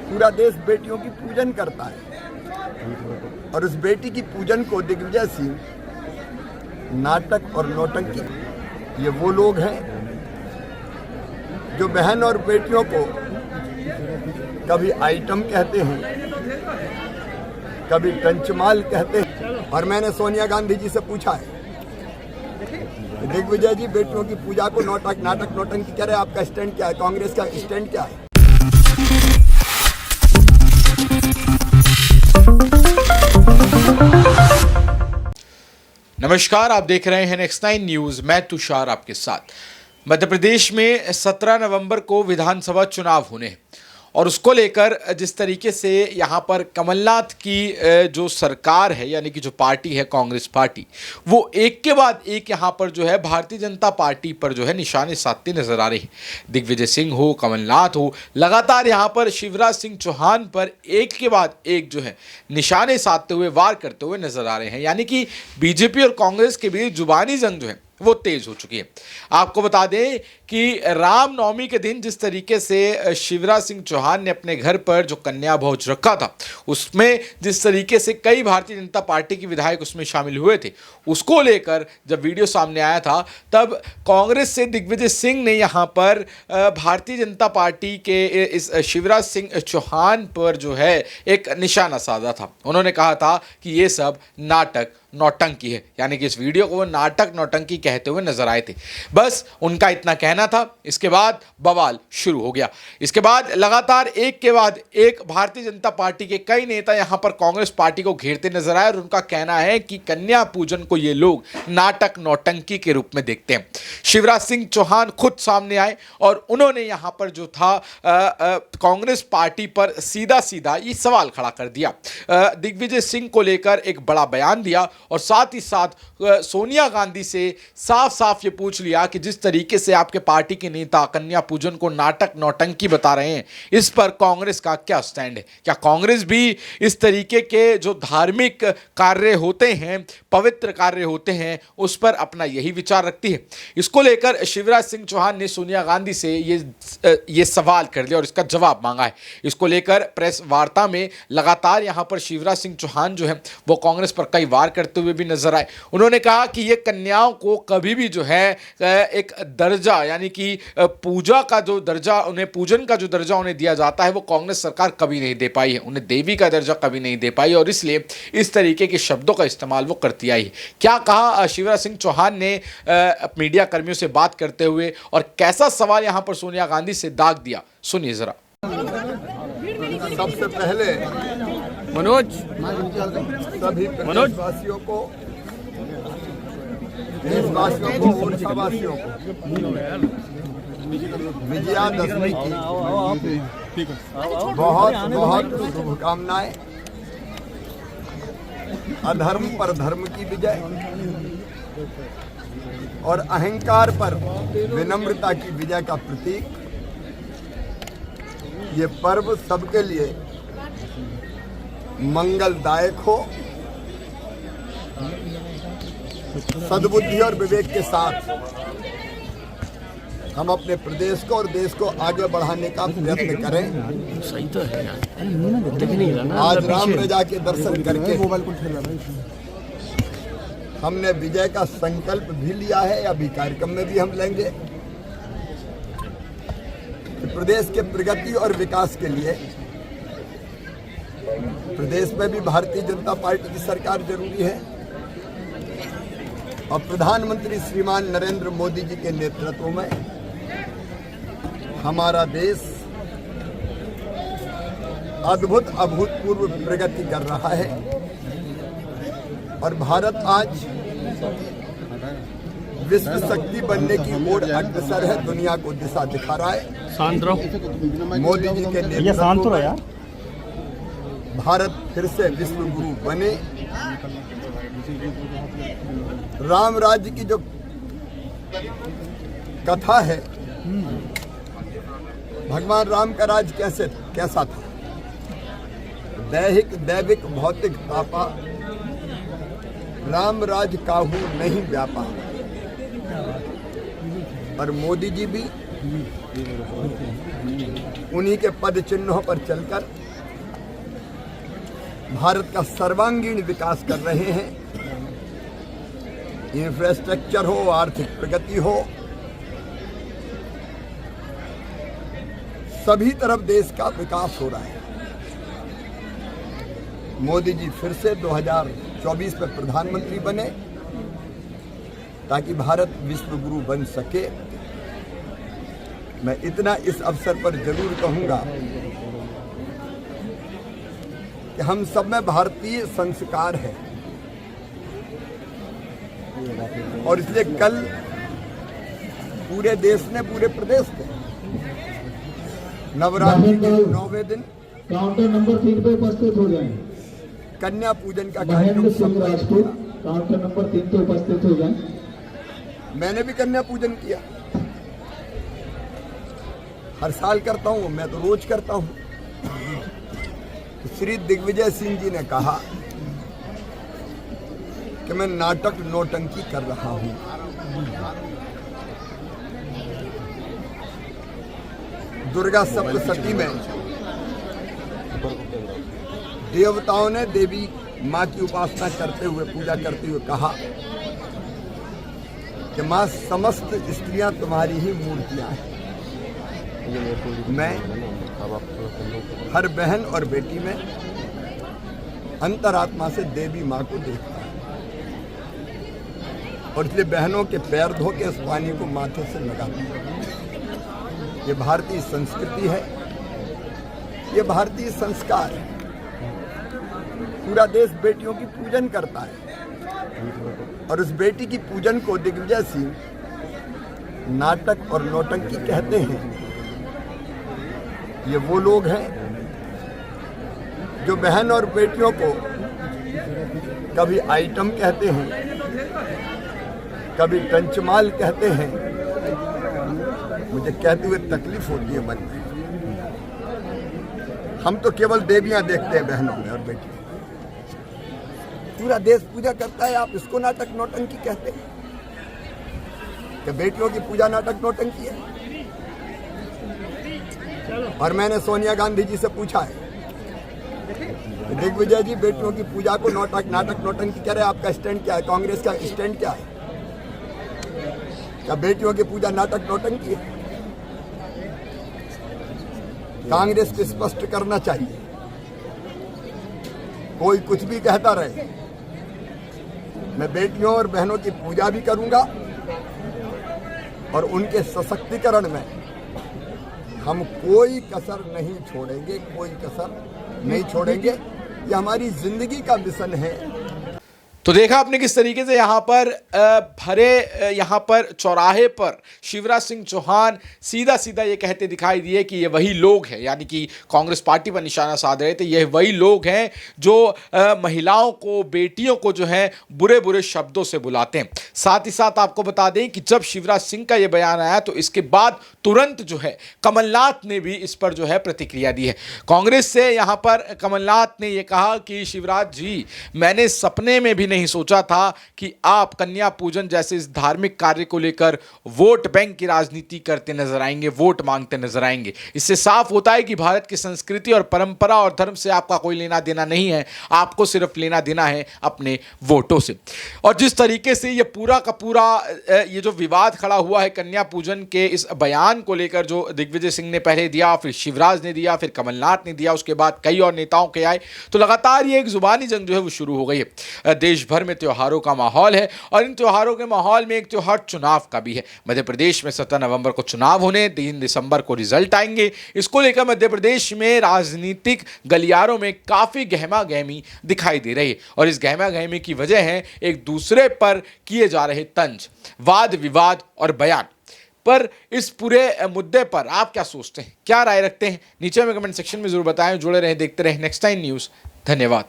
पूरा देश बेटियों की पूजन करता है और उस बेटी की पूजन को दिग्विजय सिंह नाटक और नौटंकी, ये वो लोग हैं जो बहन और बेटियों को कभी आइटम कहते हैं, कभी टंचमाल कहते हैं। और मैंने सोनिया गांधी जी से पूछा है, दिग्विजय जी बेटियों की पूजा को नाटक नौटंकी कह रहे हैं, आपका स्टैंड क्या है, कांग्रेस का स्टैंड क्या है? नमस्कार, आप देख रहे हैं नेक्स्ट 9 न्यूज। मैं तुषार आपके साथ। मध्य प्रदेश में 17 नवंबर को विधानसभा चुनाव होने हैं और उसको लेकर जिस तरीके से यहाँ पर कमलनाथ की जो सरकार है, यानी कि जो पार्टी है कांग्रेस पार्टी, वो एक के बाद एक यहाँ पर जो है भारतीय जनता पार्टी पर जो है निशाने साधती नजर आ रही है। दिग्विजय सिंह हो, कमलनाथ हो, लगातार यहाँ पर शिवराज सिंह चौहान पर एक के बाद एक जो है निशाने साधते हुए, वार करते हुए नजर आ रहे हैं। यानी कि बीजेपी और कांग्रेस के बीच जुबानी जंग जो है वो तेज हो चुकी है। आपको बता दें कि रामनवमी के दिन जिस तरीके से शिवराज सिंह चौहान ने अपने घर पर जो कन्या भोज रखा था, उसमें जिस तरीके से कई भारतीय जनता पार्टी के विधायक उसमें शामिल हुए थे, उसको लेकर जब वीडियो सामने आया था, तब कांग्रेस से दिग्विजय सिंह ने यहाँ पर भारतीय जनता पार्टी के इस शिवराज सिंह चौहान पर जो है एक निशाना साधा था। उन्होंने कहा था कि ये सब नाटक नौटंकी है, यानी कि इस वीडियो को वो नाटक नौटंकी कहते हुए नजर आए थे। बस उनका इतना कहना था। इसके बाद बवाल शुरू हो गया। इसके बाद लगातार एक के बाद एक भारतीय जनता पार्टी के कई नेता यहां पर कांग्रेस पार्टी को घेरते नजर आए और उनका कहना है कि कन्या पूजन को ये लोग नाटक नौटंकी के रूप में देखते हैं। शिवराज सिंह चौहान खुद सामने आए और उन्होंने यहां पर जो था कांग्रेस पार्टी पर सीधा सीधा ये सवाल खड़ा कर दिया। दिग्विजय सिंह को लेकर एक बड़ा बयान दिया और साथ ही साथ सोनिया गांधी से साफ साफ ये पूछ लिया कि जिस तरीके से आपके पार्टी के नेता कन्या पूजन को नाटक नौटंकी बता रहे हैं, इस पर कांग्रेस का क्या स्टैंड है? क्या कांग्रेस भी इस तरीके के जो धार्मिक कार्य होते हैं, पवित्र कार्य होते हैं, उस पर अपना यही विचार रखती है? इसको लेकर शिवराज सिंह चौहान ने सोनिया गांधी से ये सवाल कर दिया और इसका जवाब मांगा है। इसको लेकर प्रेस वार्ता में लगातार यहां पर शिवराज सिंह चौहान जो है वो कांग्रेस पर कई वार करते हुए भी नजर आए। उन्होंने कहा कि ये कन्याओं को कभी भी जो है एक दर्जा, यानी कि पूजा का जो दर्जा, उन्हें पूजन का जो दर्जा उन्हें दिया जाता है, वो कांग्रेस सरकार कभी नहीं दे पाई है। उन्हें देवी का दर्जा कभी नहीं दे पाई और इसलिए इस तरीके के शब्दों का इस्तेमाल वो करती आई है। क्या कहा शिवराज सिंह चौहान ने मीडिया कर्मियों से बात करते हुए और कैसा सवाल यहां पर सोनिया गांधी से दाग दिया, सुनिए जरा। सबसे पहले मनोज सभी प्रदेशवासियों को, देशवासियों को, ओडिशावासियों को विजयादशमी की बहुत बहुत शुभकामनाएं। अधर्म पर धर्म की विजय और अहंकार पर विनम्रता की विजय का प्रतीक। ये पर्व सबके लिए मंगलदायक हो, सद्बुद्धि और विवेक के साथ हम अपने प्रदेश को और देश को आगे बढ़ाने का प्रयत्न करें। सही तो है यार। आज राम रजा के दर्शन करके हमने विजय का संकल्प भी लिया है, अभी कार्यक्रम में भी हम लेंगे। प्रदेश के प्रगति और विकास के लिए प्रदेश में भी भारतीय जनता पार्टी की सरकार जरूरी है और प्रधानमंत्री श्रीमान नरेंद्र मोदी जी के नेतृत्व में हमारा देश अद्भुत अभूतपूर्व प्रगति कर रहा है और भारत आज विश्व शक्ति बनने की ओर अग्रसर है, दुनिया को दिशा दिखा रहा है। मोदी जी के नेतृत्व में भारत फिर से विश्व गुरु बने। राम राज्य की जो कथा है, भगवान राम का राज कैसा था? दैविक भौतिक तापा, राम राज काहू नहीं व्यापा। और मोदी जी भी उन्हीं के पद चिन्हों पर चलकर भारत का सर्वांगीण विकास कर रहे हैं। इंफ्रास्ट्रक्चर हो, आर्थिक प्रगति हो, सभी तरफ देश का विकास हो रहा है। मोदी जी फिर से 2024 में प्रधानमंत्री बने ताकि भारत विश्व गुरु बन सके। मैं इतना इस अवसर पर जरूर कहूंगा कि हम सब में भारतीय संस्कार है और इसलिए कल पूरे देश ने, पूरे प्रदेश ने नवरात्रि के 9वें दिन काउंटर नंबर 3 पे उपस्थित हो जाएं। कन्या पूजन का महेंद्र कार्यक्रम सिंह संपन्न राजपूत किया। काउंटर नंबर 3 पे उपस्थित हो जाएं। मैंने भी कन्या पूजन किया, हर साल करता हूं, मैं तो रोज करता हूं। श्री दिग्विजय सिंह जी ने कहा कि मैं नाटक नौटंकी कर रहा हूं। दुर्गा सप्तशती में देवताओं ने देवी मां की उपासना करते हुए, पूजा करते हुए कहा कि मां समस्त स्त्रियां तुम्हारी ही मूर्तियां हैं। मैं हर बहन और बेटी में अंतरात्मा से देवी मां को देखता हूं और इसलिए बहनों के पैर धो के इस पानी को माथे से लगाता हूं। ये भारतीय संस्कृति है, ये भारतीय संस्कार है। पूरा देश बेटियों की पूजन करता है और उस बेटी की पूजन को दिग्विजय सिंह नाटक और नौटंकी कहते हैं। ये वो लोग हैं जो बहन और बेटियों को कभी आइटम कहते हैं, कभी टंचमाल कहते हैं। मुझे कहते हुए तकलीफ होती है मन में। हम तो केवल देवियां देखते हैं बहनों में और बेटियों में। पूरा देश पूजा करता है, आप इसको नाटक नौटंकी कहते हैं कि बेटियों की पूजा नाटक नौटंकी है। और मैंने सोनिया गांधी जी से पूछा है, दिग्विजय जी बेटियों की पूजा को नाटक नौटंकी कह रहे हैं, आपका स्टैंड क्या है? कांग्रेस का स्टैंड क्या है? क्या बेटियों की पूजा नाटक नौटंकी है? कांग्रेस को स्पष्ट करना चाहिए। कोई कुछ भी कहता रहे, मैं बेटियों और बहनों की पूजा भी करूंगा और उनके सशक्तिकरण में हम कोई कसर नहीं छोड़ेंगे, कोई कसर नहीं छोड़ेंगे। ये हमारी जिंदगी का मिशन है। तो देखा आपने किस तरीके से यहाँ पर चौराहे पर शिवराज सिंह चौहान सीधा सीधा ये कहते दिखाई दिए कि ये वही लोग हैं, यानी कि कांग्रेस पार्टी पर निशाना साध रहे थे। ये वही लोग हैं जो महिलाओं को, बेटियों को जो है बुरे बुरे शब्दों से बुलाते हैं। साथ ही साथ आपको बता दें कि जब शिवराज सिंह का ये बयान आया तो इसके बाद तुरंत जो है कमलनाथ ने भी इस पर जो है प्रतिक्रिया दी है। कांग्रेस से यहाँ पर कमलनाथ ने यह कहा कि शिवराज जी, मैंने सपने में भी नहीं सोचा था कि आप कन्या पूजन जैसे इस धार्मिक कार्य को लेकर वोट बैंक की राजनीति करते नजर आएंगे, वोट मांगते नजर आएंगे। इससे साफ होता है कि भारत की संस्कृति और परंपरा और धर्म से आपका कोई लेना देना नहीं है, आपको सिर्फ लेना देना है अपने वोटों से। और जिस तरीके से ये पूरा का पूरा ये जो विवाद खड़ा हुआ है कन्या पूजन के इस बयान को लेकर, जो दिग्विजय सिंह ने पहले दिया, फिर शिवराज ने दिया, फिर कमलनाथ ने दिया, उसके बाद कई और नेताओं के आए, तो लगातार ये एक जुबानी जंग जो है वो शुरू हो गई है। देश भर में त्योहारों का माहौल है और इन त्योहारों के माहौल में एक त्योहार चुनाव का भी है। मध्य प्रदेश में 17 नवंबर को चुनाव होने, 3 दिसंबर को रिजल्ट आएंगे। इसको लेकर मध्य प्रदेश में राजनीतिक गलियारों में काफी गहमा गहमी दिखाई दे रही है और इस गहमा गहमी की वजह है एक दूसरे पर किए जा रहे तंज, वाद विवाद और बयान। पर इस पूरे मुद्दे पर आप क्या सोचते हैं, क्या राय रखते हैं? नीचे में कमेंट सेक्शन में जरूर बताएं। जुड़े रहें, देखते रहें नेक्स्ट टाइम न्यूज़। धन्यवाद।